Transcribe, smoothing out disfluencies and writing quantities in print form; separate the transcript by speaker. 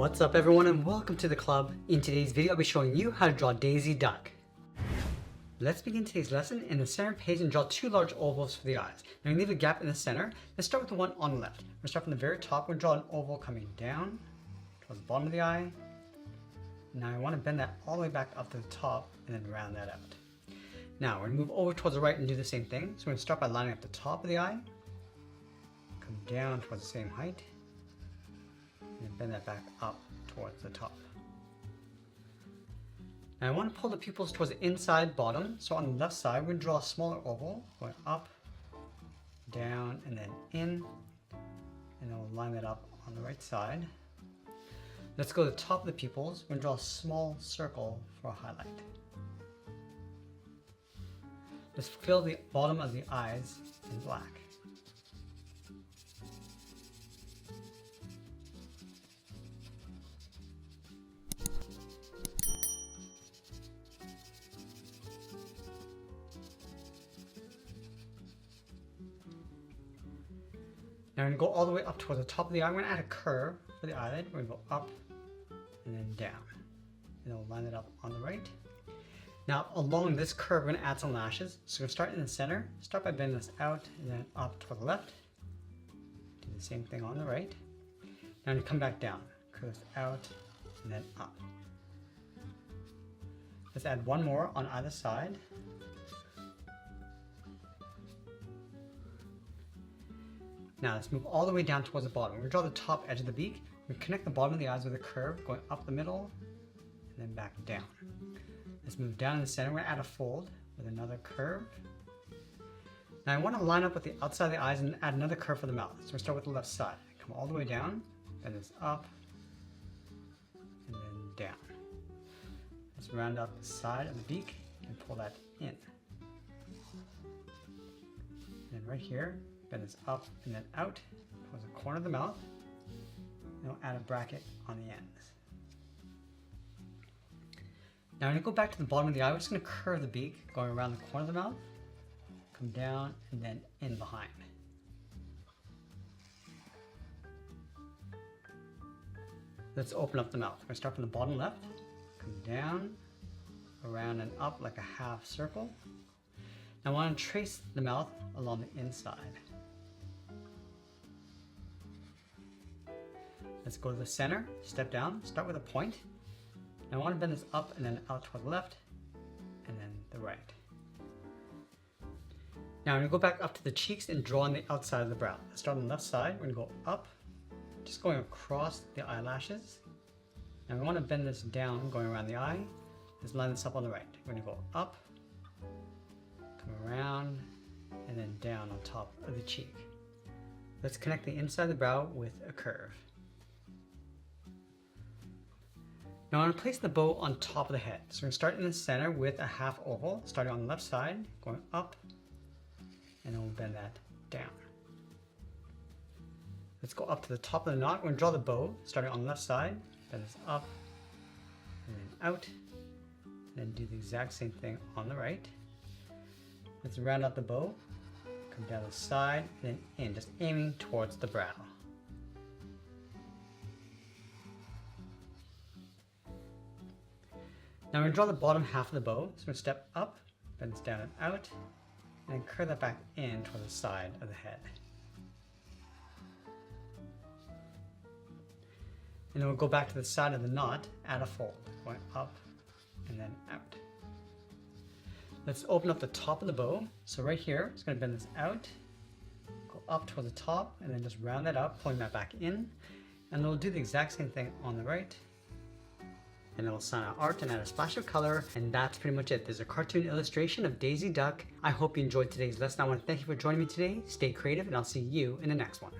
Speaker 1: What's up everyone and welcome to the club. In today's video I'll be showing you how to draw Daisy Duck. Let's begin today's lesson in the center page and draw two large ovals for the eyes. Now you leave a gap in the center. Let's start with the one on the left. We'll start from the very top. We'll draw an oval coming down towards the bottom of the eye. Now I want to bend that all the way back up to the top and then round that out. Now we're going to move over towards the right and do the same thing. So we're going to start by lining up the top of the eye, come down towards the same height, and bend that back up towards the top. Now I want to pull the pupils towards the inside bottom. So on the left side, we're going to draw a smaller oval going up, down, and then in. And then we'll line that up on the right side. Let's go to the top of the pupils. We're going to draw a small circle for a highlight. Let's fill the bottom of the eyes in black. Now we're going to go all the way up towards the top of the eye. We're going to add a curve for the eyelid. We're going to go up and then down. And then we'll line it up on the right. Now along this curve, we're going to add some lashes. So we're going to start in the center. Start by bending this out and then up toward the left. Do the same thing on the right. Now you come back down. Curve this out and then up. Let's add one more on either side. Now let's move all the way down towards the bottom. We're going to draw the top edge of the beak. We connect the bottom of the eyes with a curve going up the middle and then back down. Let's move down in the center. We're going to add a fold with another curve. Now I want to line up with the outside of the eyes and add another curve for the mouth. So we'll start with the left side. Come all the way down, bend this up, and then down. Let's round out the side of the beak and pull that in. And right here, bend this up and then out towards the corner of the mouth. And we'll add a bracket on the ends. Now I'm going to go back to the bottom of the eye. We're just going to curve the beak going around the corner of the mouth, come down and then in behind. Let's open up the mouth. We're going to start from the bottom left, come down, around and up like a half circle. Now I want to trace the mouth along the inside. Let's go to the center, step down, start with a point. Now I want to bend this up and then out toward the left and then the right. Now I'm going to go back up to the cheeks and draw on the outside of the brow. Let's start on the left side. We're going to go up, just going across the eyelashes. Now we want to bend this down going around the eye. Let's line this up on the right. We're going to go up, come around, and then down on top of the cheek. Let's connect the inside of the brow with a curve. Now I'm going to place the bow on top of the head. So we're going to start in the center with a half oval, starting on the left side, going up, and then we'll bend that down. Let's go up to the top of the knot. We're going to draw the bow, starting on the left side, bend this up, and then out, and then do the exact same thing on the right. Let's round out the bow, come down the side, and then in, just aiming towards the brow. Now we're going to draw the bottom half of the bow. So we're going to step up, bend this down and out, and then curve that back in toward the side of the head. And then we'll go back to the side of the knot, add a fold, going up and then out. Let's open up the top of the bow. So right here, it's going to bend this out, go up toward the top, and then just round that up, pulling that back in. And then we'll do the exact same thing on the right. And then we'll sign our art and add a splash of color, and that's pretty much it. There's a cartoon illustration of Daisy Duck. I hope you enjoyed today's lesson. I want to thank you for joining me today. Stay creative, and I'll see you in the next one.